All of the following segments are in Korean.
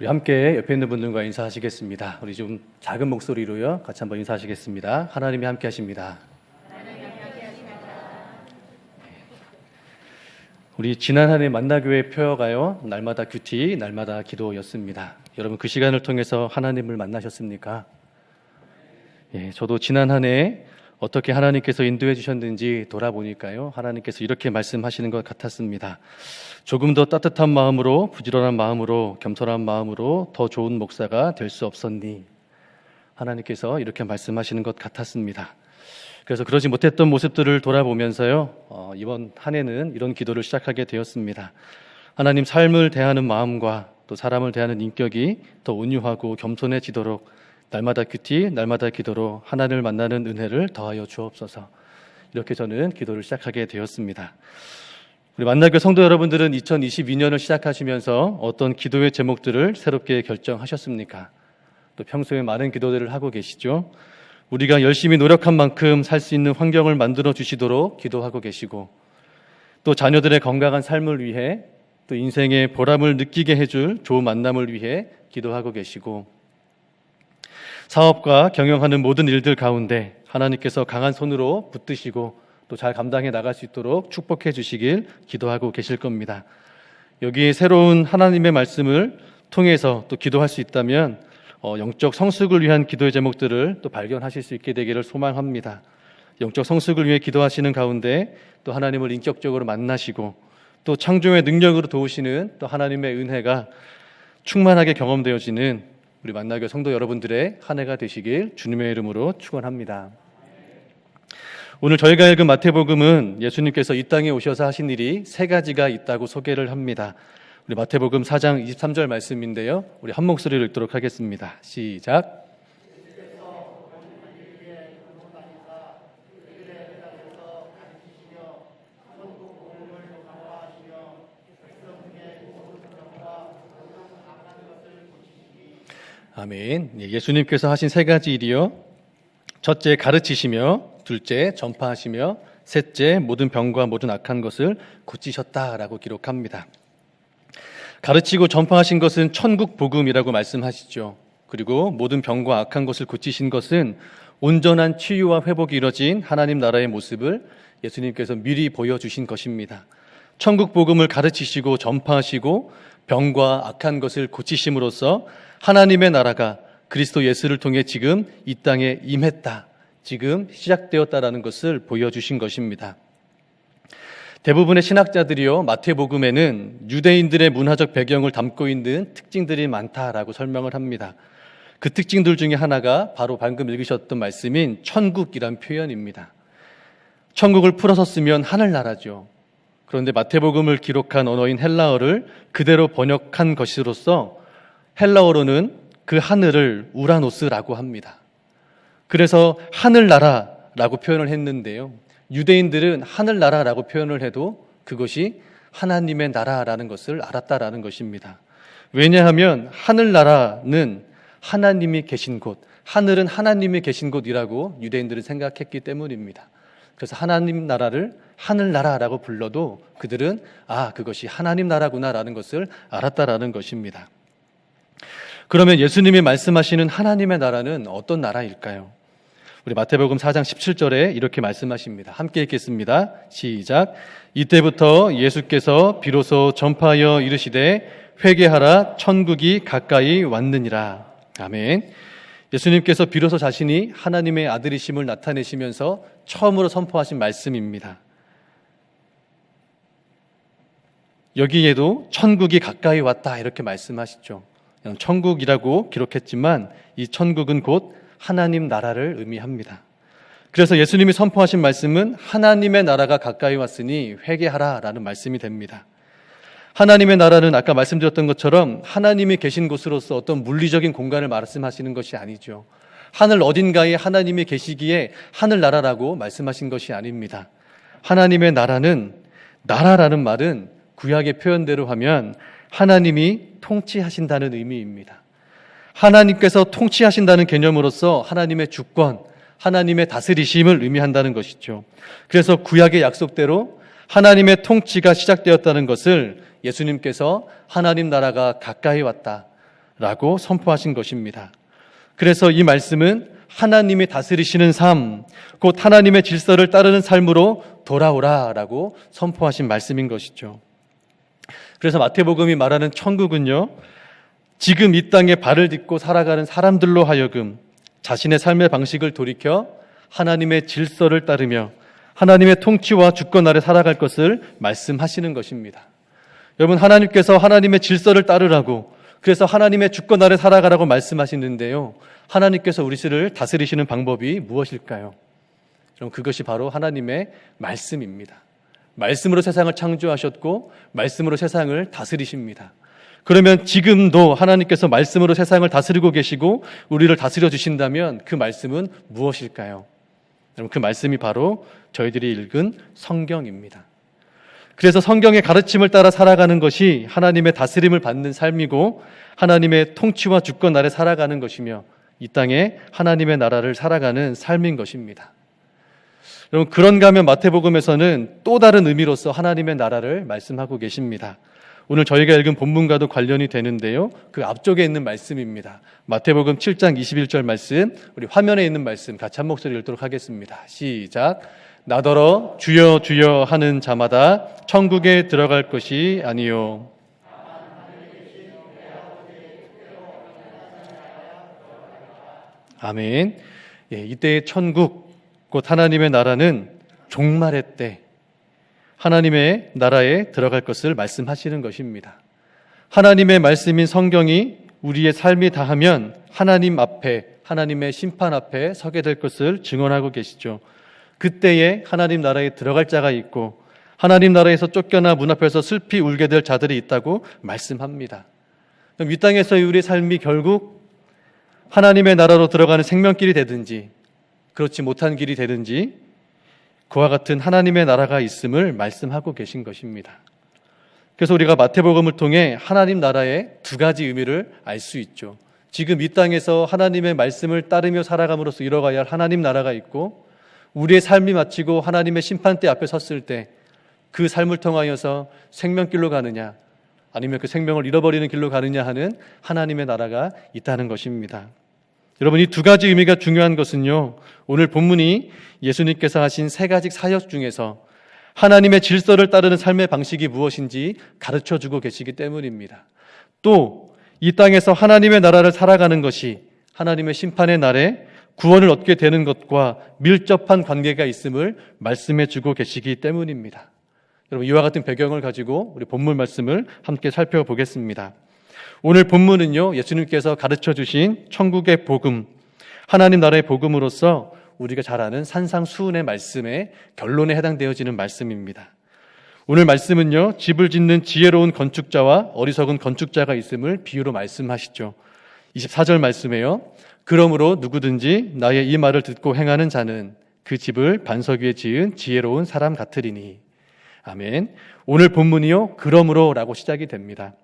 우리 함께 옆에 있는 분들과 인사하시겠습니다. 우리 좀 작은 목소리로요. 같이 한번 인사하시겠습니다. 하나님이 함께 하십니다. 우리 지난 한 해 만나교회 표어가요. 날마다 큐티, 날마다 기도였습니다. 여러분 그 시간을 통해서 하나님을 만나셨습니까? 저도 지난 한 해 어떻게 하나님께서 인도해 주셨는지 돌아보니까요. 하나님께서 이렇게 말씀하시는 것 같았습니다. 조금 더 따뜻한 마음으로, 부지런한 마음으로, 겸손한 마음으로 더 좋은 목사가 될 수 없었니? 하나님께서 이렇게 말씀하시는 것 같았습니다. 그래서 그러지 못했던 모습들을 돌아보면서요. 이번 한 해는 이런 기도를 시작하게 되었습니다. 하나님, 삶을 대하는 마음과 또 사람을 대하는 인격이 더 온유하고 겸손해지도록 날마다 큐티, 날마다 기도로 하나님을 만나는 은혜를 더하여 주옵소서. 이렇게 저는 기도를 시작하게 되었습니다. 우리 만나교 성도 여러분들은 2022년을 시작하시면서 어떤 기도의 제목들을 새롭게 결정하셨습니까? 또 평소에 많은 기도들을 하고 계시죠? 우리가 열심히 노력한 만큼 살 수 있는 환경을 만들어 주시도록 기도하고 계시고, 또 자녀들의 건강한 삶을 위해, 또 인생의 보람을 느끼게 해줄 좋은 만남을 위해 기도하고 계시고, 사업과 경영하는 모든 일들 가운데 하나님께서 강한 손으로 붙드시고 또 잘 감당해 나갈 수 있도록 축복해 주시길 기도하고 계실 겁니다. 여기 새로운 하나님의 말씀을 통해서 또 기도할 수 있다면 영적 성숙을 위한 기도의 제목들을 또 발견하실 수 있게 되기를 소망합니다. 영적 성숙을 위해 기도하시는 가운데 또 하나님을 인격적으로 만나시고 또 창조의 능력으로 도우시는 또 하나님의 은혜가 충만하게 경험되어지는 우리 만나교 성도 여러분들의 한 해가 되시길 주님의 이름으로 축원합니다. 오늘 저희가 읽은 마태복음은 예수님께서 이 땅에 오셔서 하신 일이 세 가지가 있다고 소개를 합니다. 우리 마태복음 4장 23절 말씀인데요. 우리 한 목소리로 읽도록 하겠습니다. 시작. 아멘. 예수님께서 하신 세 가지 일이요. 첫째, 가르치시며, 둘째, 전파하시며, 셋째, 모든 병과 모든 악한 것을 고치셨다라고 기록합니다. 가르치고 전파하신 것은 천국 복음이라고 말씀하시죠. 그리고 모든 병과 악한 것을 고치신 것은 온전한 치유와 회복이 이뤄진 하나님 나라의 모습을 예수님께서 미리 보여주신 것입니다. 천국 복음을 가르치시고 전파하시고 병과 악한 것을 고치심으로써 하나님의 나라가 그리스도 예수를 통해 지금 이 땅에 임했다, 지금 시작되었다라는 것을 보여주신 것입니다. 대부분의 신학자들이요, 마태복음에는 유대인들의 문화적 배경을 담고 있는 특징들이 많다라고 설명을 합니다. 그 특징들 중에 하나가 바로 방금 읽으셨던 말씀인 천국이란 표현입니다. 천국을 풀어서 쓰면 하늘나라죠. 그런데 마태복음을 기록한 언어인 헬라어를 그대로 번역한 것으로서 헬라어로는 그 하늘을 우라노스라고 합니다. 그래서 하늘나라라고 표현을 했는데요. 유대인들은 하늘나라라고 표현을 해도 그것이 하나님의 나라라는 것을 알았다라는 것입니다. 왜냐하면 하늘나라는 하나님이 계신 곳, 하늘은 하나님이 계신 곳이라고 유대인들은 생각했기 때문입니다. 그래서 하나님 나라를 하늘나라라고 불러도 그들은 그것이 하나님 나라구나라는 것을 알았다라는 것입니다. 그러면 예수님이 말씀하시는 하나님의 나라는 어떤 나라일까요? 우리 마태복음 4장 17절에 이렇게 말씀하십니다. 함께 읽겠습니다. 시작. 이때부터 예수께서 비로소 전파하여 이르시되 회개하라, 천국이 가까이 왔느니라. 아멘. 예수님께서 비로소 자신이 하나님의 아들이심을 나타내시면서 처음으로 선포하신 말씀입니다. 여기에도 천국이 가까이 왔다 이렇게 말씀하시죠. 천국이라고 기록했지만 이 천국은 곧 하나님 나라를 의미합니다. 그래서 예수님이 선포하신 말씀은 하나님의 나라가 가까이 왔으니 회개하라 라는 말씀이 됩니다. 하나님의 나라는 아까 말씀드렸던 것처럼 하나님이 계신 곳으로서 어떤 물리적인 공간을 말씀하시는 것이 아니죠. 하늘 어딘가에 하나님이 계시기에 하늘나라라고 말씀하신 것이 아닙니다. 하나님의 나라는, 나라라는 말은 구약의 표현대로 하면 하나님이 통치하신다는 의미입니다. 하나님께서 통치하신다는 개념으로서 하나님의 주권, 하나님의 다스리심을 의미한다는 것이죠. 그래서 구약의 약속대로 하나님의 통치가 시작되었다는 것을 예수님께서 하나님 나라가 가까이 왔다, 라고 선포하신 것입니다. 그래서 이 말씀은 하나님이 다스리시는 삶, 곧 하나님의 질서를 따르는 삶으로 돌아오라라고 선포하신 말씀인 것이죠. 그래서 마태복음이 말하는 천국은요, 지금 이 땅에 발을 딛고 살아가는 사람들로 하여금 자신의 삶의 방식을 돌이켜 하나님의 질서를 따르며 하나님의 통치와 주권 아래 살아갈 것을 말씀하시는 것입니다. 여러분, 하나님께서 하나님의 질서를 따르라고, 그래서 하나님의 주권 아래 살아가라고 말씀하시는데요, 하나님께서 우리를 다스리시는 방법이 무엇일까요? 여러분, 그것이 바로 하나님의 말씀입니다. 말씀으로 세상을 창조하셨고 말씀으로 세상을 다스리십니다. 그러면 지금도 하나님께서 말씀으로 세상을 다스리고 계시고 우리를 다스려 주신다면 그 말씀은 무엇일까요? 여러분, 그 말씀이 바로 저희들이 읽은 성경입니다. 그래서 성경의 가르침을 따라 살아가는 것이 하나님의 다스림을 받는 삶이고 하나님의 통치와 주권 아래 살아가는 것이며 이 땅에 하나님의 나라를 살아가는 삶인 것입니다. 여러분, 그런가 하면 마태복음에서는 또 다른 의미로서 하나님의 나라를 말씀하고 계십니다. 오늘 저희가 읽은 본문과도 관련이 되는데요, 그 앞쪽에 있는 말씀입니다. 마태복음 7장 21절 말씀, 우리 화면에 있는 말씀 같이 한 목소리 읽도록 하겠습니다. 시작. 나더러 주여 주여 하는 자마다 천국에 들어갈 것이 아니요. 아멘. 이때의 천국, 곧 하나님의 나라는 종말의 때 하나님의 나라에 들어갈 것을 말씀하시는 것입니다. 하나님의 말씀인 성경이 우리의 삶이 다하면 하나님 앞에, 하나님의 심판 앞에 서게 될 것을 증언하고 계시죠. 그때에 하나님 나라에 들어갈 자가 있고 하나님 나라에서 쫓겨나 문 앞에서 슬피 울게 될 자들이 있다고 말씀합니다. 그럼 이 땅에서의 우리의 삶이 결국 하나님의 나라로 들어가는 생명길이 되든지 그렇지 못한 길이 되든지 그와 같은 하나님의 나라가 있음을 말씀하고 계신 것입니다. 그래서 우리가 마태복음을 통해 하나님 나라의 두 가지 의미를 알 수 있죠. 지금 이 땅에서 하나님의 말씀을 따르며 살아감으로써 이뤄가야 할 하나님 나라가 있고 우리의 삶이 마치고 하나님의 심판대 앞에 섰을 때 그 삶을 통하여서 생명길로 가느냐 아니면 그 생명을 잃어버리는 길로 가느냐 하는 하나님의 나라가 있다는 것입니다. 여러분, 이 두 가지 의미가 중요한 것은요, 오늘 본문이 예수님께서 하신 세 가지 사역 중에서 하나님의 질서를 따르는 삶의 방식이 무엇인지 가르쳐주고 계시기 때문입니다. 또 이 땅에서 하나님의 나라를 살아가는 것이 하나님의 심판의 날에 구원을 얻게 되는 것과 밀접한 관계가 있음을 말씀해주고 계시기 때문입니다. 여러분, 이와 같은 배경을 가지고 우리 본문 말씀을 함께 살펴보겠습니다. 오늘 본문은요, 예수님께서 가르쳐주신 천국의 복음, 하나님 나라의 복음으로서 우리가 잘 아는 산상수훈의 말씀의 결론에 해당되어지는 말씀입니다. 오늘 말씀은요, 집을 짓는 지혜로운 건축자와 어리석은 건축자가 있음을 비유로 말씀하시죠. 24절 말씀에요, 그러므로 누구든지 나의 이 말을 듣고 행하는 자는 그 집을 반석 위에 지은 지혜로운 사람 같으리니. 아멘. 오늘 본문이요, 그러므로라고 시작이 됩니다.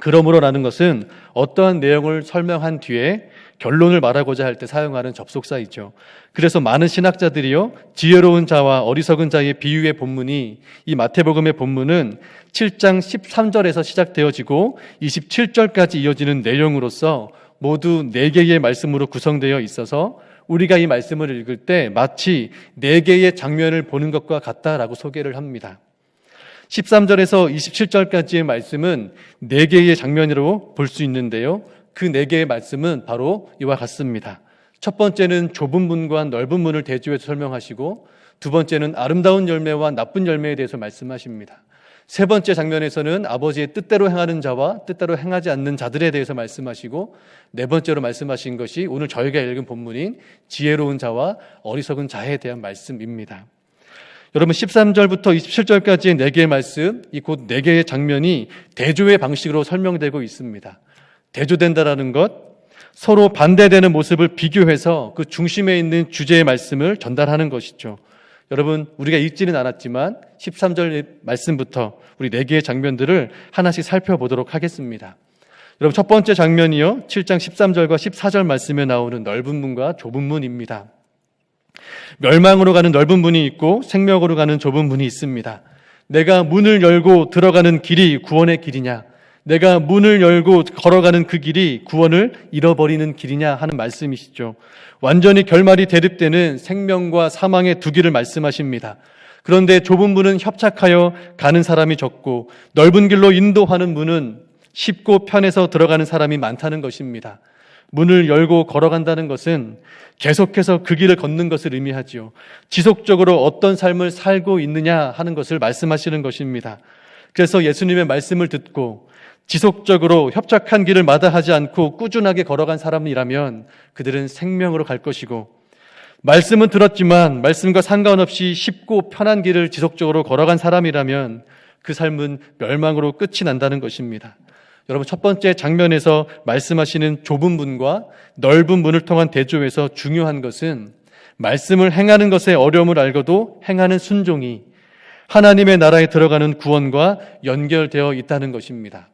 그러므로라는 것은 어떠한 내용을 설명한 뒤에 결론을 말하고자 할 때 사용하는 접속사이죠. 그래서 많은 신학자들이요, 지혜로운 자와 어리석은 자의 비유의 본문이, 이 마태복음의 본문은 7장 13절에서 시작되어지고 27절까지 이어지는 내용으로서 모두 4개의 말씀으로 구성되어 있어서 우리가 이 말씀을 읽을 때 마치 4개의 장면을 보는 것과 같다라고 소개를 합니다. 13절에서 27절까지의 말씀은 4개의 장면으로 볼 수 있는데요, 그 4개의 말씀은 바로 이와 같습니다. 첫 번째는 좁은 문과 넓은 문을 대조해서 설명하시고, 두 번째는 아름다운 열매와 나쁜 열매에 대해서 말씀하십니다. 세 번째 장면에서는 아버지의 뜻대로 행하는 자와 뜻대로 행하지 않는 자들에 대해서 말씀하시고, 네 번째로 말씀하신 것이 오늘 저희가 읽은 본문인 지혜로운 자와 어리석은 자에 대한 말씀입니다. 여러분, 13절부터 27절까지의 4개의 말씀, 이 곧 4개의 장면이 대조의 방식으로 설명되고 있습니다. 대조된다라는 것, 서로 반대되는 모습을 비교해서 그 중심에 있는 주제의 말씀을 전달하는 것이죠. 여러분, 우리가 읽지는 않았지만 13절 말씀부터 우리 4개의 장면들을 하나씩 살펴보도록 하겠습니다. 여러분, 첫 번째 장면이요, 7장 13절과 14절 말씀에 나오는 넓은 문과 좁은 문입니다. 멸망으로 가는 넓은 문이 있고 생명으로 가는 좁은 문이 있습니다. 내가 문을 열고 들어가는 길이 구원의 길이냐, 내가 문을 열고 걸어가는 그 길이 구원을 잃어버리는 길이냐 하는 말씀이시죠. 완전히 결말이 대립되는 생명과 사망의 두 길을 말씀하십니다. 그런데 좁은 문은 협착하여 가는 사람이 적고 넓은 길로 인도하는 문은 쉽고 편해서 들어가는 사람이 많다는 것입니다. 문을 열고 걸어간다는 것은 계속해서 그 길을 걷는 것을 의미하지요. 지속적으로 어떤 삶을 살고 있느냐 하는 것을 말씀하시는 것입니다. 그래서 예수님의 말씀을 듣고 지속적으로 협착한 길을 마다하지 않고 꾸준하게 걸어간 사람이라면 그들은 생명으로 갈 것이고, 말씀은 들었지만 말씀과 상관없이 쉽고 편한 길을 지속적으로 걸어간 사람이라면 그 삶은 멸망으로 끝이 난다는 것입니다. 여러분, 첫 번째 장면에서 말씀하시는 좁은 문과 넓은 문을 통한 대조에서 중요한 것은 말씀을 행하는 것의 어려움을 알고도 행하는 순종이 하나님의 나라에 들어가는 구원과 연결되어 있다는 것입니다.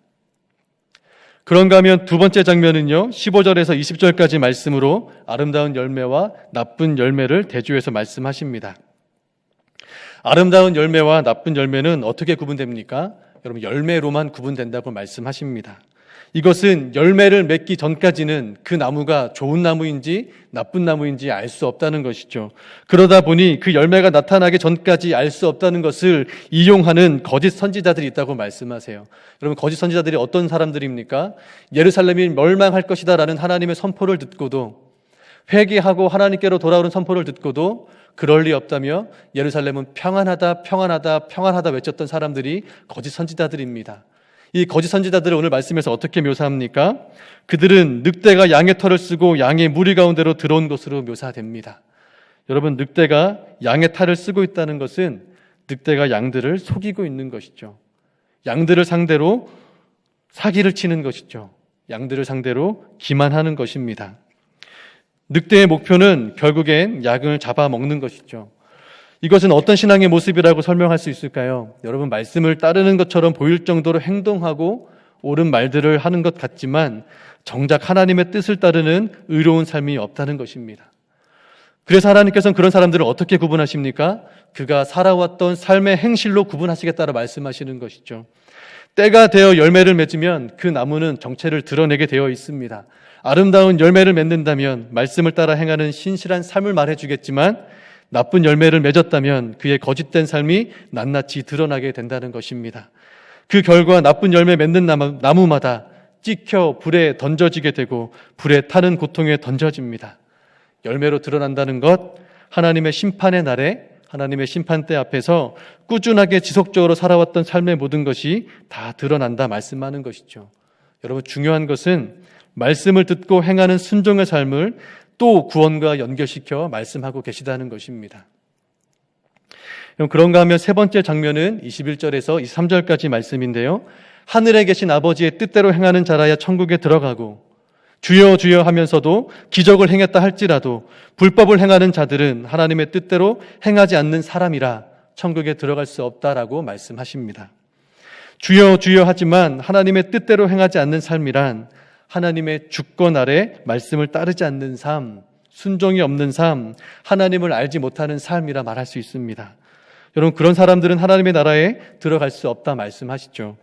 그런가 하면 두 번째 장면은요, 15절에서 20절까지 말씀으로 아름다운 열매와 나쁜 열매를 대조해서 말씀하십니다. 아름다운 열매와 나쁜 열매는 어떻게 구분됩니까? 여러분, 열매로만 구분된다고 말씀하십니다. 이것은 열매를 맺기 전까지는 그 나무가 좋은 나무인지 나쁜 나무인지 알 수 없다는 것이죠. 그러다 보니 그 열매가 나타나기 전까지 알 수 없다는 것을 이용하는 거짓 선지자들이 있다고 말씀하세요. 여러분, 거짓 선지자들이 어떤 사람들입니까? 예루살렘이 멸망할 것이다 라는 하나님의 선포를 듣고도, 회개하고 하나님께로 돌아오는 선포를 듣고도 그럴 리 없다며 예루살렘은 평안하다 평안하다 평안하다 외쳤던 사람들이 거짓 선지자들입니다. 이 거짓 선지자들을 오늘 말씀에서 어떻게 묘사합니까? 그들은 늑대가 양의 털을 쓰고 양의 무리 가운데로 들어온 것으로 묘사됩니다. 여러분, 늑대가 양의 탈을 쓰고 있다는 것은 늑대가 양들을 속이고 있는 것이죠. 양들을 상대로 사기를 치는 것이죠. 양들을 상대로 기만하는 것입니다. 늑대의 목표는 결국엔 양을 잡아먹는 것이죠. 이것은 어떤 신앙의 모습이라고 설명할 수 있을까요? 여러분, 말씀을 따르는 것처럼 보일 정도로 행동하고 옳은 말들을 하는 것 같지만 정작 하나님의 뜻을 따르는 의로운 삶이 없다는 것입니다. 그래서 하나님께서는 그런 사람들을 어떻게 구분하십니까? 그가 살아왔던 삶의 행실로 구분하시겠다고 말씀하시는 것이죠. 때가 되어 열매를 맺으면 그 나무는 정체를 드러내게 되어 있습니다. 아름다운 열매를 맺는다면 말씀을 따라 행하는 신실한 삶을 말해주겠지만, 나쁜 열매를 맺었다면 그의 거짓된 삶이 낱낱이 드러나게 된다는 것입니다. 그 결과 나쁜 열매 맺는 나무마다 찍혀 불에 던져지게 되고 불에 타는 고통에 던져집니다. 열매로 드러난다는 것, 하나님의 심판의 날에, 하나님의 심판대 앞에서 꾸준하게 지속적으로 살아왔던 삶의 모든 것이 다 드러난다 말씀하는 것이죠. 여러분, 중요한 것은 말씀을 듣고 행하는 순종의 삶을 또 구원과 연결시켜 말씀하고 계시다는 것입니다. 그런가 하면 세 번째 장면은 21절에서 23절까지 말씀인데요. 하늘에 계신 아버지의 뜻대로 행하는 자라야 천국에 들어가고 주여 주여 하면서도 기적을 행했다 할지라도 불법을 행하는 자들은 하나님의 뜻대로 행하지 않는 사람이라 천국에 들어갈 수 없다라고 말씀하십니다. 주여 주여 하지만 하나님의 뜻대로 행하지 않는 삶이란 하나님의 주권 아래 말씀을 따르지 않는 삶, 순종이 없는 삶, 하나님을 알지 못하는 삶이라 말할 수 있습니다. 여러분, 그런 사람들은 하나님의 나라에 들어갈 수 없다 말씀하시죠.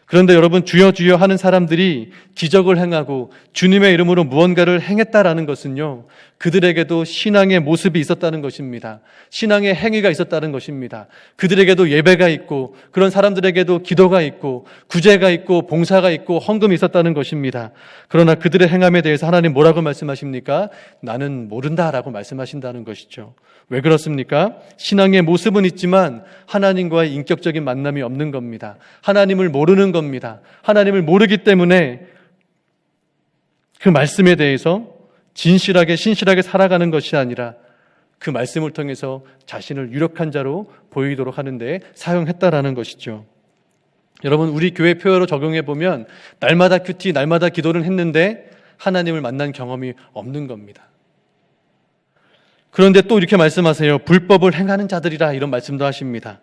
그런데 여러분, 주여 주여 하는 사람들이 기적을 행하고 주님의 이름으로 무언가를 행했다라는 것은요, 그들에게도 신앙의 모습이 있었다는 것입니다. 신앙의 행위가 있었다는 것입니다. 그들에게도 예배가 있고 그런 사람들에게도 기도가 있고 구제가 있고 봉사가 있고 헌금이 있었다는 것입니다. 그러나 그들의 행함에 대해서 하나님 뭐라고 말씀하십니까? 나는 모른다라고 말씀하신다는 것이죠. 왜 그렇습니까? 신앙의 모습은 있지만 하나님과의 인격적인 만남이 없는 겁니다. 하나님을 모르는 겁니다. 하나님을 모르기 때문에 그 말씀에 대해서 진실하게 신실하게 살아가는 것이 아니라 그 말씀을 통해서 자신을 유력한 자로 보이도록 하는데 사용했다라는 것이죠. 여러분, 우리 교회 표어로 적용해 보면 날마다 큐티, 날마다 기도를 했는데 하나님을 만난 경험이 없는 겁니다. 그런데 또 이렇게 말씀하세요. 불법을 행하는 자들이라 이런 말씀도 하십니다.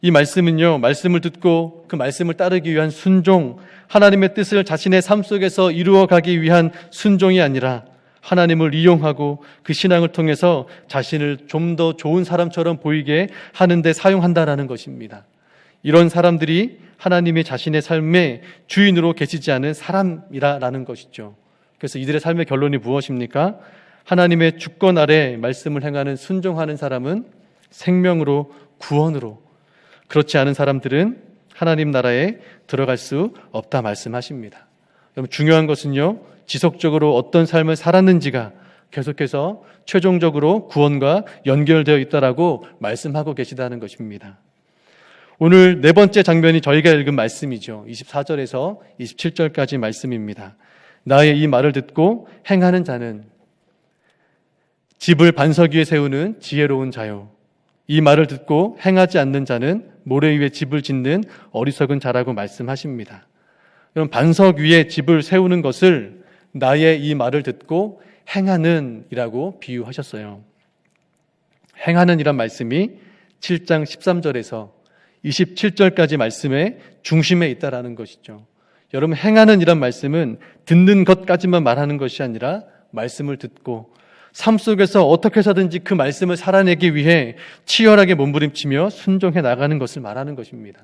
이 말씀은요, 말씀을 듣고 그 말씀을 따르기 위한 순종, 하나님의 뜻을 자신의 삶 속에서 이루어가기 위한 순종이 아니라 하나님을 이용하고 그 신앙을 통해서 자신을 좀 더 좋은 사람처럼 보이게 하는데 사용한다라는 것입니다. 이런 사람들이 하나님이 자신의 삶의 주인으로 계시지 않은 사람이라는 것이죠. 그래서 이들의 삶의 결론이 무엇입니까? 하나님의 주권 아래 말씀을 행하는 순종하는 사람은 생명으로 구원으로, 그렇지 않은 사람들은 하나님 나라에 들어갈 수 없다 말씀하십니다. 여러분, 중요한 것은요, 지속적으로 어떤 삶을 살았는지가 계속해서 최종적으로 구원과 연결되어 있다라고 말씀하고 계시다는 것입니다. 오늘 네 번째 장면이 저희가 읽은 말씀이죠. 24절에서 27절까지 말씀입니다. 나의 이 말을 듣고 행하는 자는 집을 반석 위에 세우는 지혜로운 자요, 이 말을 듣고 행하지 않는 자는 모래 위에 집을 짓는 어리석은 자라고 말씀하십니다. 여러분, 반석 위에 집을 세우는 것을 나의 이 말을 듣고 행하는 이라고 비유하셨어요. 행하는 이란 말씀이 7장 13절에서 27절까지 말씀의 중심에 있다라는 것이죠. 여러분, 행하는 이란 말씀은 듣는 것까지만 말하는 것이 아니라 말씀을 듣고 삶 속에서 어떻게 해서든지 그 말씀을 살아내기 위해 치열하게 몸부림치며 순종해 나가는 것을 말하는 것입니다.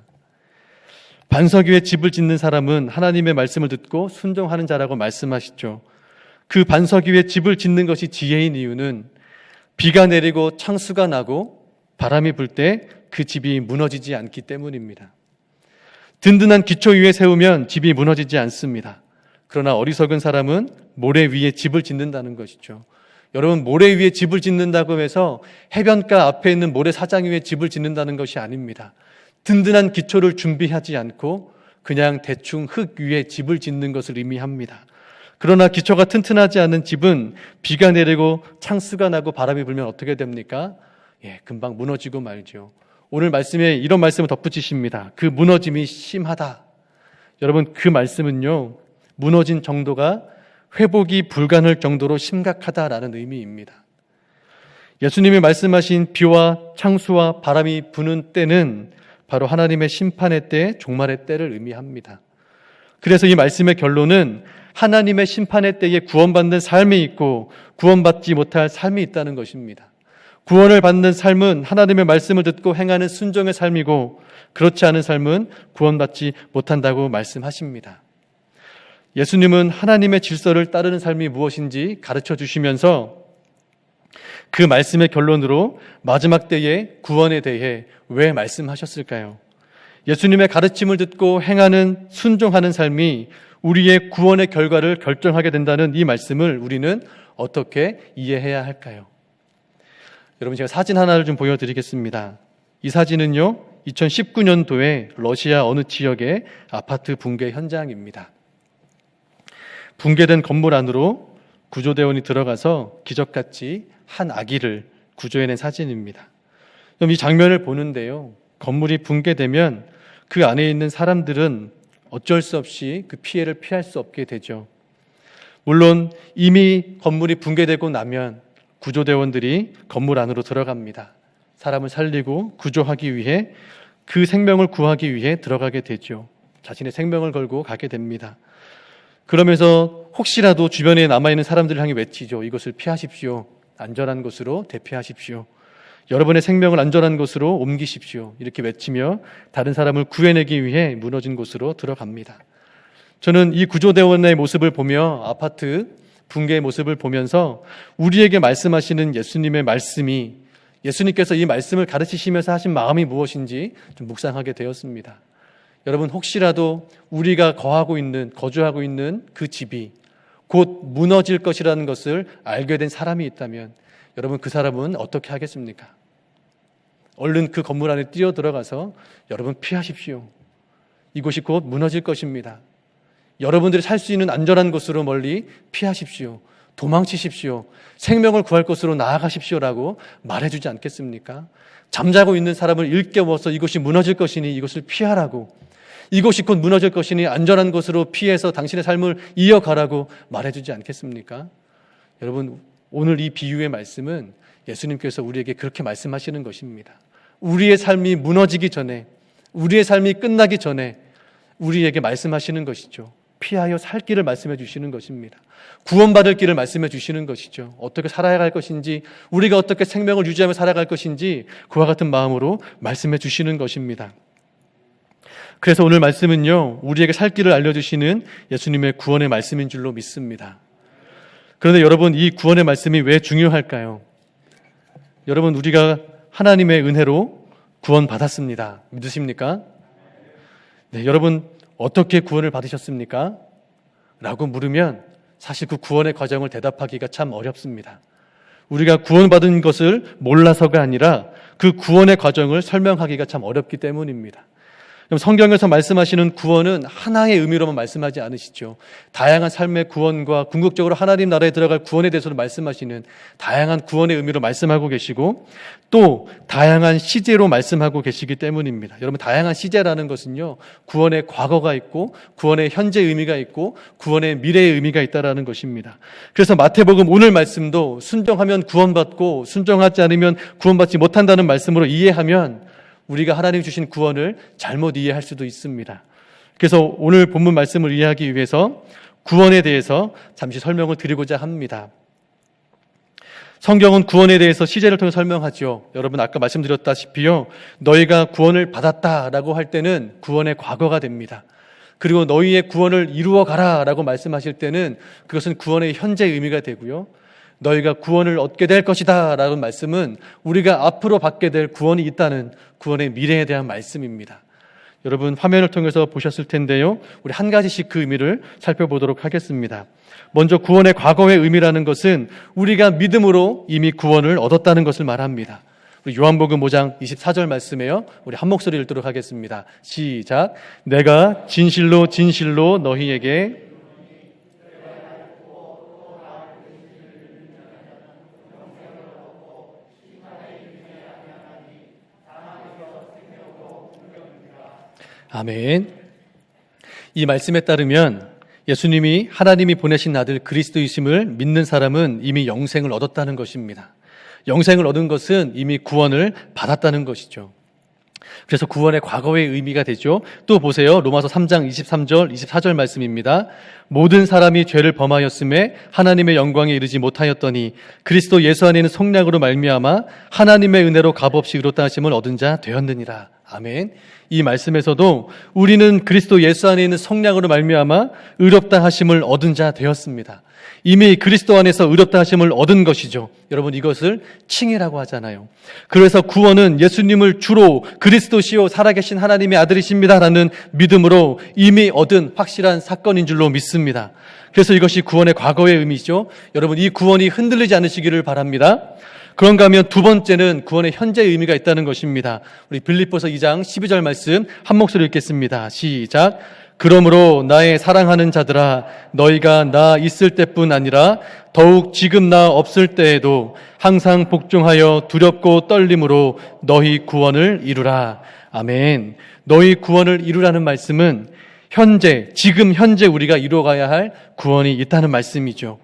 반석 위에 집을 짓는 사람은 하나님의 말씀을 듣고 순종하는 자라고 말씀하시죠. 그 반석 위에 집을 짓는 것이 지혜인 이유는 비가 내리고 창수가 나고 바람이 불 때 그 집이 무너지지 않기 때문입니다. 든든한 기초 위에 세우면 집이 무너지지 않습니다. 그러나 어리석은 사람은 모래 위에 집을 짓는다는 것이죠. 여러분, 모래 위에 집을 짓는다고 해서 해변가 앞에 있는 모래사장 위에 집을 짓는다는 것이 아닙니다. 든든한 기초를 준비하지 않고 그냥 대충 흙 위에 집을 짓는 것을 의미합니다. 그러나 기초가 튼튼하지 않은 집은 비가 내리고 창수가 나고 바람이 불면 어떻게 됩니까? 금방 무너지고 말죠. 오늘 말씀에 이런 말씀을 덧붙이십니다. 그 무너짐이 심하다. 여러분, 그 말씀은요, 무너진 정도가 회복이 불가능할 정도로 심각하다라는 의미입니다. 예수님이 말씀하신 비와 창수와 바람이 부는 때는 바로 하나님의 심판의 때, 종말의 때를 의미합니다. 그래서 이 말씀의 결론은 하나님의 심판의 때에 구원받는 삶이 있고 구원받지 못할 삶이 있다는 것입니다. 구원을 받는 삶은 하나님의 말씀을 듣고 행하는 순종의 삶이고, 그렇지 않은 삶은 구원받지 못한다고 말씀하십니다. 예수님은 하나님의 질서를 따르는 삶이 무엇인지 가르쳐 주시면서 그 말씀의 결론으로 마지막 때의 구원에 대해 왜 말씀하셨을까요? 예수님의 가르침을 듣고 행하는 순종하는 삶이 우리의 구원의 결과를 결정하게 된다는 이 말씀을 우리는 어떻게 이해해야 할까요? 여러분, 제가 사진 하나를 좀 보여드리겠습니다. 이 사진은요, 2019년도에 러시아 어느 지역의 아파트 붕괴 현장입니다. 붕괴된 건물 안으로 구조대원이 들어가서 기적같이 한 아기를 구조해낸 사진입니다. 그럼 이 장면을 보는데요, 건물이 붕괴되면 그 안에 있는 사람들은 어쩔 수 없이 그 피해를 피할 수 없게 되죠. 물론 이미 건물이 붕괴되고 나면 구조대원들이 건물 안으로 들어갑니다. 사람을 살리고 구조하기 위해, 그 생명을 구하기 위해 들어가게 되죠. 자신의 생명을 걸고 가게 됩니다. 그러면서 혹시라도 주변에 남아있는 사람들을 향해 외치죠. 이것을 피하십시오. 안전한 곳으로 대피하십시오. 여러분의 생명을 안전한 곳으로 옮기십시오. 이렇게 외치며 다른 사람을 구해내기 위해 무너진 곳으로 들어갑니다. 저는 이 구조대원의 모습을 보며, 아파트 붕괴의 모습을 보면서 우리에게 말씀하시는 예수님의 말씀이, 예수님께서 이 말씀을 가르치시면서 하신 마음이 무엇인지 좀 묵상하게 되었습니다. 여러분, 혹시라도 우리가 거주하고 있는 그 집이 곧 무너질 것이라는 것을 알게 된 사람이 있다면, 여러분, 그 사람은 어떻게 하겠습니까? 얼른 그 건물 안에 뛰어 들어가서 여러분 피하십시오. 이곳이 곧 무너질 것입니다. 여러분들이 살 수 있는 안전한 곳으로 멀리 피하십시오. 도망치십시오. 생명을 구할 곳으로 나아가십시오라고 말해주지 않겠습니까? 잠자고 있는 사람을 일깨워서 이곳이 무너질 것이니 이곳을 피하라고, 이곳이 곧 무너질 것이니 안전한 곳으로 피해서 당신의 삶을 이어가라고 말해주지 않겠습니까? 여러분, 오늘 이 비유의 말씀은 예수님께서 우리에게 그렇게 말씀하시는 것입니다. 우리의 삶이 무너지기 전에, 우리의 삶이 끝나기 전에 우리에게 말씀하시는 것이죠. 피하여 살 길을 말씀해 주시는 것입니다. 구원받을 길을 말씀해 주시는 것이죠. 어떻게 살아야 할 것인지, 우리가 어떻게 생명을 유지하며 살아갈 것인지 그와 같은 마음으로 말씀해 주시는 것입니다. 그래서 오늘 말씀은요, 우리에게 살 길을 알려주시는 예수님의 구원의 말씀인 줄로 믿습니다. 그런데 여러분, 이 구원의 말씀이 왜 중요할까요? 여러분, 우리가 하나님의 은혜로 구원받았습니다. 믿으십니까? 네, 여러분 어떻게 구원을 받으셨습니까? 라고 물으면 사실 그 구원의 과정을 대답하기가 참 어렵습니다. 우리가 구원받은 것을 몰라서가 아니라 그 구원의 과정을 설명하기가 참 어렵기 때문입니다. 성경에서 말씀하시는 구원은 하나의 의미로만 말씀하지 않으시죠. 다양한 삶의 구원과 궁극적으로 하나님 나라에 들어갈 구원에 대해서도 말씀하시는 다양한 구원의 의미로 말씀하고 계시고 또 다양한 시제로 말씀하고 계시기 때문입니다. 여러분, 다양한 시제라는 것은요, 구원의 과거가 있고 구원의 현재 의미가 있고 구원의 미래의 의미가 있다라는 것입니다. 그래서 마태복음 오늘 말씀도 순종하면 구원받고 순종하지 않으면 구원받지 못한다는 말씀으로 이해하면 우리가 하나님 주신 구원을 잘못 이해할 수도 있습니다. 그래서 오늘 본문 말씀을 이해하기 위해서 구원에 대해서 잠시 설명을 드리고자 합니다. 성경은 구원에 대해서 시제를 통해 설명하죠. 여러분, 아까 말씀드렸다시피요, 너희가 구원을 받았다라고 할 때는 구원의 과거가 됩니다. 그리고 너희의 구원을 이루어 가라라고 말씀하실 때는 그것은 구원의 현재 의미가 되고요, 너희가 구원을 얻게 될 것이다 라는 말씀은 우리가 앞으로 받게 될 구원이 있다는 구원의 미래에 대한 말씀입니다. 여러분, 화면을 통해서 보셨을 텐데요, 우리 한 가지씩 그 의미를 살펴보도록 하겠습니다. 먼저 구원의 과거의 의미라는 것은 우리가 믿음으로 이미 구원을 얻었다는 것을 말합니다. 우리 요한복음 5장 24절 말씀에요, 우리 한 목소리 읽도록 하겠습니다. 시작. 내가 진실로 진실로 너희에게 아멘. 이 말씀에 따르면 예수님이 하나님이 보내신 아들 그리스도이심을 믿는 사람은 이미 영생을 얻었다는 것입니다. 영생을 얻은 것은 이미 구원을 받았다는 것이죠. 그래서 구원의 과거의 의미가 되죠. 또 보세요. 로마서 3장 23절 24절 말씀입니다. 모든 사람이 죄를 범하였음에 하나님의 영광에 이르지 못하였더니 그리스도 예수 안에 있는 속량으로 말미암아 하나님의 은혜로 값없이 의롭다 하심을 얻은 자 되었느니라. 아멘. 이 말씀에서도 우리는 그리스도 예수 안에 있는 속량으로 말미암아 의롭다 하심을 얻은 자 되었습니다. 이미 그리스도 안에서 의롭다 하심을 얻은 것이죠. 여러분, 이것을 칭의라고 하잖아요. 그래서 구원은 예수님을 주로 그리스도시요 살아계신 하나님의 아들이십니다라는 믿음으로 이미 얻은 확실한 사건인 줄로 믿습니다. 그래서 이것이 구원의 과거의 의미죠. 여러분, 이 구원이 흔들리지 않으시기를 바랍니다. 그런가 하면 두 번째는 구원의 현재 의미가 있다는 것입니다. 우리 빌립보서 2장 12절 말씀 한 목소리 읽겠습니다. 시작. 그러므로 나의 사랑하는 자들아, 너희가 나 있을 때뿐 아니라 더욱 지금 나 없을 때에도 항상 복종하여 두렵고 떨림으로 너희 구원을 이루라. 아멘. 너희 구원을 이루라는 말씀은 현재, 지금 현재 우리가 이루어가야 할 구원이 있다는 말씀이죠.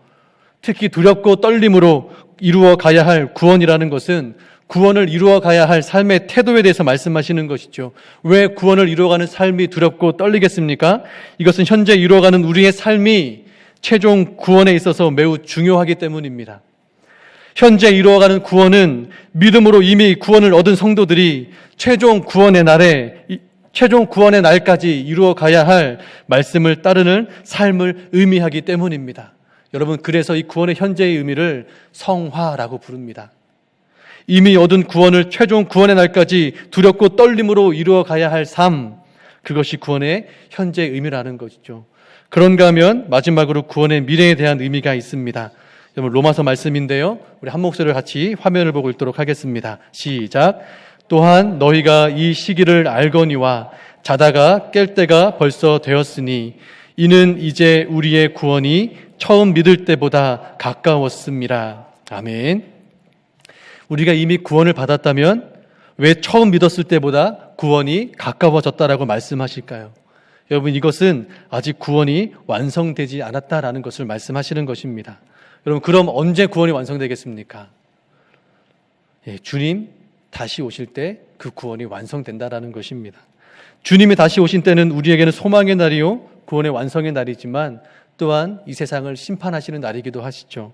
특히 두렵고 떨림으로 이루어 가야 할 구원이라는 것은 구원을 이루어 가야 할 삶의 태도에 대해서 말씀하시는 것이죠. 왜 구원을 이루어가는 삶이 두렵고 떨리겠습니까? 이것은 현재 이루어가는 우리의 삶이 최종 구원에 있어서 매우 중요하기 때문입니다. 현재 이루어가는 구원은 믿음으로 이미 구원을 얻은 성도들이 최종 구원의 날까지 이루어 가야 할 말씀을 따르는 삶을 의미하기 때문입니다. 여러분, 그래서 이 구원의 현재의 의미를 성화라고 부릅니다. 이미 얻은 구원을 최종 구원의 날까지 두렵고 떨림으로 이루어 가야 할 삶, 그것이 구원의 현재의 의미라는 것이죠. 그런가 하면 마지막으로 구원의 미래에 대한 의미가 있습니다. 여러분, 로마서 말씀인데요, 우리 한 목소리를 같이 화면을 보고 읽도록 하겠습니다. 시작. 또한 너희가 이 시기를 알거니와 자다가 깰 때가 벌써 되었으니 이는 이제 우리의 구원이 처음 믿을 때보다 가까웠습니다. 아멘. 우리가 이미 구원을 받았다면 왜 처음 믿었을 때보다 구원이 가까워졌다라고 말씀하실까요? 여러분, 이것은 아직 구원이 완성되지 않았다라는 것을 말씀하시는 것입니다. 여러분, 그럼 언제 구원이 완성되겠습니까? 주님 다시 오실 때 그 구원이 완성된다라는 것입니다. 주님이 다시 오신 때는 우리에게는 소망의 날이요 구원의 완성의 날이지만 또한 이 세상을 심판하시는 날이기도 하시죠.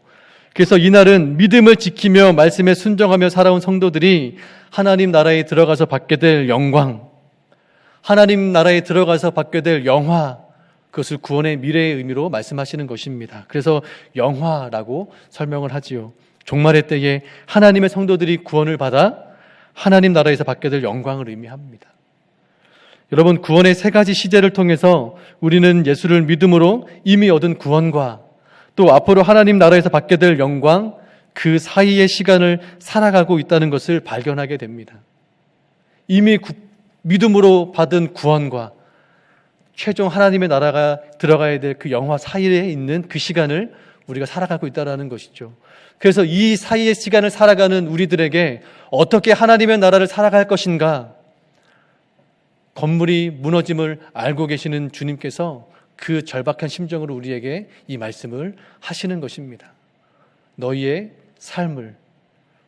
그래서 이 날은 믿음을 지키며 말씀에 순종하며 살아온 성도들이 하나님 나라에 들어가서 받게 될 영광, 하나님 나라에 들어가서 받게 될 영화, 그것을 구원의 미래의 의미로 말씀하시는 것입니다. 그래서 영화라고 설명을 하지요. 종말의 때에 하나님의 성도들이 구원을 받아 하나님 나라에서 받게 될 영광을 의미합니다. 여러분, 구원의 세 가지 시제를 통해서 우리는 예수를 믿음으로 이미 얻은 구원과 또 앞으로 하나님 나라에서 받게 될 영광, 그 사이의 시간을 살아가고 있다는 것을 발견하게 됩니다. 이미 믿음으로 받은 구원과 최종 하나님의 나라가 들어가야 될 그 영화 사이에 있는 그 시간을 우리가 살아가고 있다는 것이죠. 그래서 이 사이의 시간을 살아가는 우리들에게 어떻게 하나님의 나라를 살아갈 것인가, 건물이 무너짐을 알고 계시는 주님께서 그 절박한 심정으로 우리에게 이 말씀을 하시는 것입니다. 너희의 삶을,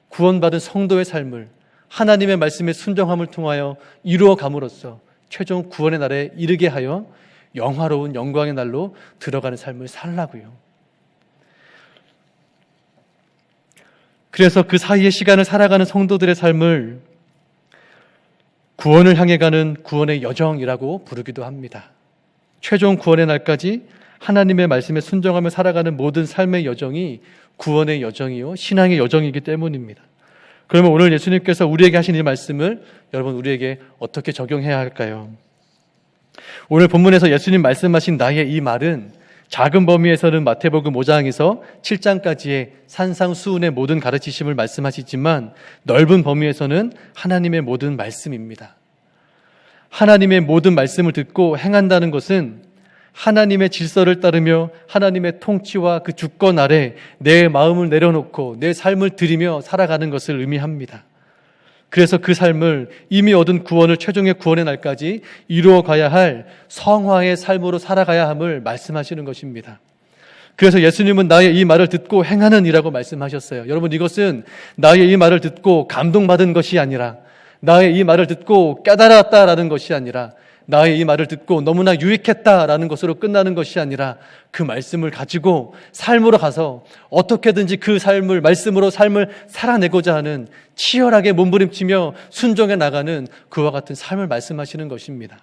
구원받은 성도의 삶을 하나님의 말씀에 순종함을 통하여 이루어 감으로써 최종 구원의 날에 이르게 하여 영화로운 영광의 날로 들어가는 삶을 살라고요. 그래서 그 사이의 시간을 살아가는 성도들의 삶을 구원을 향해 가는 구원의 여정이라고 부르기도 합니다. 최종 구원의 날까지 하나님의 말씀에 순종하며 살아가는 모든 삶의 여정이 구원의 여정이요, 신앙의 여정이기 때문입니다. 그러면 오늘 예수님께서 우리에게 하신 이 말씀을 여러분 우리에게 어떻게 적용해야 할까요? 오늘 본문에서 예수님 말씀하신 나의 이 말은 작은 범위에서는 마태복음 5장에서 7장까지의 산상수훈의 모든 가르치심을 말씀하시지만 넓은 범위에서는 하나님의 모든 말씀입니다. 하나님의 모든 말씀을 듣고 행한다는 것은 하나님의 질서를 따르며 하나님의 통치와 그 주권 아래 내 마음을 내려놓고 내 삶을 드리며 살아가는 것을 의미합니다. 그래서 그 삶을 이미 얻은 구원을 최종의 구원의 날까지 이루어 가야 할 성화의 삶으로 살아가야 함을 말씀하시는 것입니다. 그래서 예수님은 나의 이 말을 듣고 행하는 이라고 말씀하셨어요. 여러분, 이것은 나의 이 말을 듣고 감동받은 것이 아니라, 나의 이 말을 듣고 깨달았다라는 것이 아니라, 나의 이 말을 듣고 너무나 유익했다라는 것으로 끝나는 것이 아니라 그 말씀을 가지고 삶으로 가서 어떻게든지 그 삶을, 말씀으로 삶을 살아내고자 하는, 치열하게 몸부림치며 순종해 나가는 그와 같은 삶을 말씀하시는 것입니다.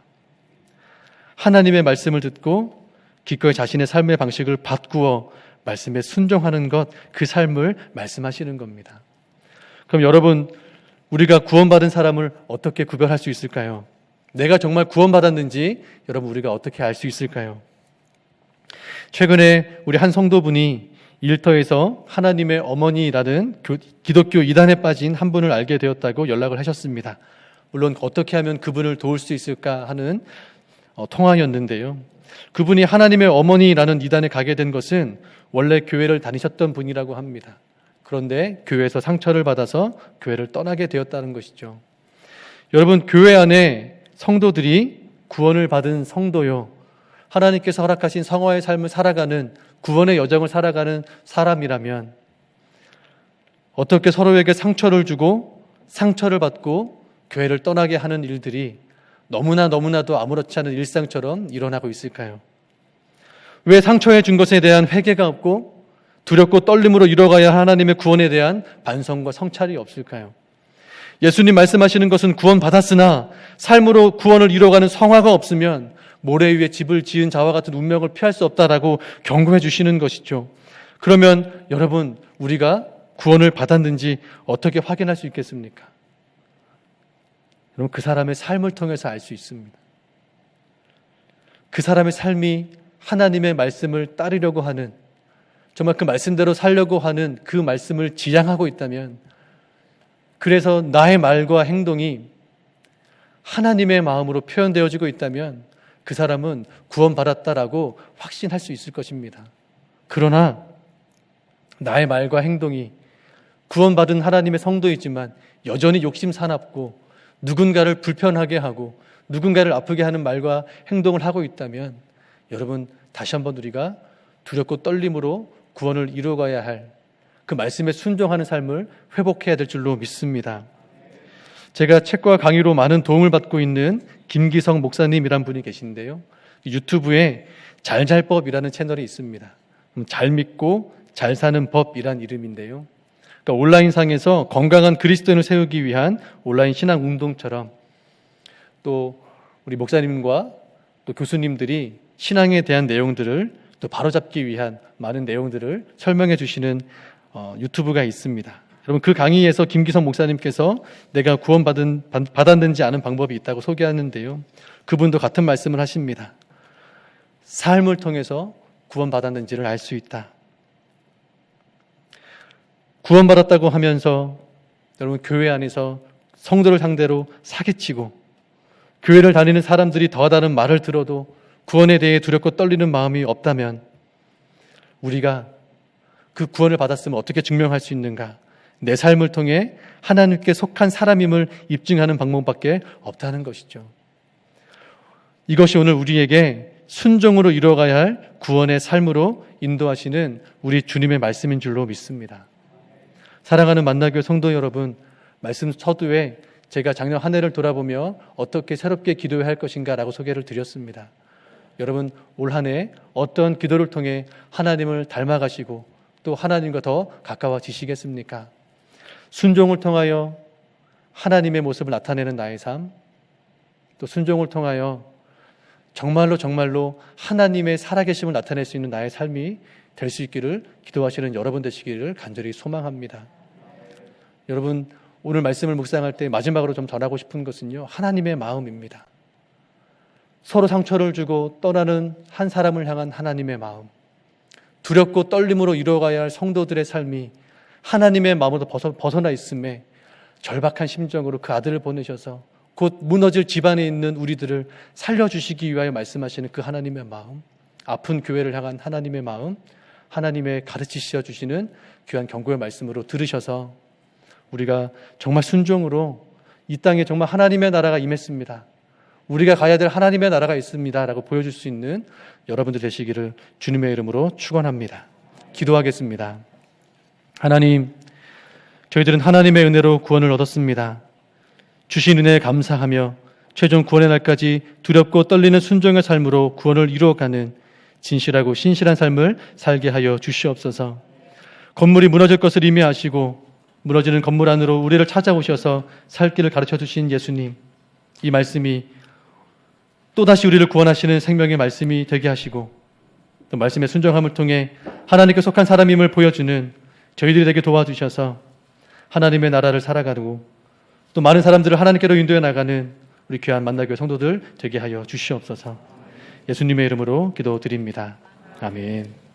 하나님의 말씀을 듣고 기꺼이 자신의 삶의 방식을 바꾸어 말씀에 순종하는 것, 그 삶을 말씀하시는 겁니다. 그럼 여러분, 우리가 구원받은 사람을 어떻게 구별할 수 있을까요? 내가 정말 구원받았는지 여러분 우리가 어떻게 알 수 있을까요? 최근에 우리 한 성도분이 일터에서 하나님의 어머니라는 기독교 이단에 빠진 한 분을 알게 되었다고 연락을 하셨습니다. 물론 어떻게 하면 그분을 도울 수 있을까 하는 통화였는데요. 그분이 하나님의 어머니라는 이단에 가게 된 것은 원래 교회를 다니셨던 분이라고 합니다. 그런데 교회에서 상처를 받아서 교회를 떠나게 되었다는 것이죠. 여러분, 교회 안에 성도들이 구원을 받은 성도요, 하나님께서 허락하신 성화의 삶을 살아가는, 구원의 여정을 살아가는 사람이라면 어떻게 서로에게 상처를 주고 상처를 받고 교회를 떠나게 하는 일들이 너무나도 아무렇지 않은 일상처럼 일어나고 있을까요? 왜 상처해 준 것에 대한 회개가 없고 두렵고 떨림으로 이뤄가야 하나님의 구원에 대한 반성과 성찰이 없을까요? 예수님 말씀하시는 것은 구원받았으나 삶으로 구원을 이뤄가는 성화가 없으면 모래 위에 집을 지은 자와 같은 운명을 피할 수 없다라고 경고해 주시는 것이죠. 그러면 여러분, 우리가 구원을 받았는지 어떻게 확인할 수 있겠습니까? 여러분, 그 사람의 삶을 통해서 알 수 있습니다. 그 사람의 삶이 하나님의 말씀을 따르려고 하는, 정말 그 말씀대로 살려고 하는 그 말씀을 지향하고 있다면, 그래서 나의 말과 행동이 하나님의 마음으로 표현되어지고 있다면 그 사람은 구원받았다라고 확신할 수 있을 것입니다. 그러나 나의 말과 행동이 구원받은 하나님의 성도이지만 여전히 욕심 사납고 누군가를 불편하게 하고 누군가를 아프게 하는 말과 행동을 하고 있다면 여러분, 다시 한번 우리가 두렵고 떨림으로 구원을 이루어가야 할 그 말씀에 순종하는 삶을 회복해야 될 줄로 믿습니다. 제가 책과 강의로 많은 도움을 받고 있는 김기성 목사님이란 분이 계신데요. 유튜브에 잘잘법이라는 채널이 있습니다. 잘 믿고 잘 사는 법이란 이름인데요. 그러니까 온라인상에서 건강한 그리스도인을 세우기 위한 온라인 신앙 운동처럼, 또 우리 목사님과 또 교수님들이 신앙에 대한 내용들을 또 바로잡기 위한 많은 내용들을 설명해 주시는 유튜브가 있습니다. 여러분, 그 강의에서 김기성 목사님께서 내가 받았는지 아는 방법이 있다고 소개하는데요. 그분도 같은 말씀을 하십니다. 삶을 통해서 구원받았는지를 알 수 있다. 구원받았다고 하면서 여러분, 교회 안에서 성도를 상대로 사기치고 교회를 다니는 사람들이 더하다는 말을 들어도 구원에 대해 두렵고 떨리는 마음이 없다면 우리가 그 구원을 받았으면 어떻게 증명할 수 있는가? 내 삶을 통해 하나님께 속한 사람임을 입증하는 방법밖에 없다는 것이죠. 이것이 오늘 우리에게 순종으로 이루어가야 할 구원의 삶으로 인도하시는 우리 주님의 말씀인 줄로 믿습니다. 사랑하는 만나교회 성도 여러분, 말씀 서두에 제가 작년 한 해를 돌아보며 어떻게 새롭게 기도해야 할 것인가 라고 소개를 드렸습니다. 여러분, 올 한 해 어떤 기도를 통해 하나님을 닮아가시고 또 하나님과 더 가까워지시겠습니까? 순종을 통하여 하나님의 모습을 나타내는 나의 삶, 또 순종을 통하여 정말로 하나님의 살아계심을 나타낼 수 있는 나의 삶이 될 수 있기를 기도하시는 여러분 되시기를 간절히 소망합니다. 여러분, 오늘 말씀을 묵상할 때 마지막으로 좀 전하고 싶은 것은요, 하나님의 마음입니다. 서로 상처를 주고 떠나는 한 사람을 향한 하나님의 마음, 두렵고 떨림으로 이루어가야 할 성도들의 삶이 하나님의 마음으로 벗어나 있음에 절박한 심정으로 그 아들을 보내셔서 곧 무너질 집안에 있는 우리들을 살려주시기 위하여 말씀하시는 그 하나님의 마음, 아픈 교회를 향한 하나님의 마음, 하나님의 가르치셔 주시는 귀한 경고의 말씀으로 들으셔서 우리가 정말 순종으로 이 땅에 정말 하나님의 나라가 임했습니다, 우리가 가야 될 하나님의 나라가 있습니다 라고 보여줄 수 있는 여러분들 되시기를 주님의 이름으로 축원합니다. 기도하겠습니다. 하나님, 저희들은 하나님의 은혜로 구원을 얻었습니다. 주신 은혜에 감사하며 최종 구원의 날까지 두렵고 떨리는 순종의 삶으로 구원을 이루어가는 진실하고 신실한 삶을 살게 하여 주시옵소서. 건물이 무너질 것을 이미 아시고 무너지는 건물 안으로 우리를 찾아오셔서 살 길을 가르쳐 주신 예수님, 이 말씀이 또다시 우리를 구원하시는 생명의 말씀이 되게 하시고 또 말씀의 순종함을 통해 하나님께 속한 사람임을 보여주는 저희들이 되게 도와주셔서 하나님의 나라를 살아가고 또 많은 사람들을 하나님께로 인도해 나가는 우리 귀한 만나교회 성도들 되게 하여 주시옵소서. 예수님의 이름으로 기도드립니다. 아멘.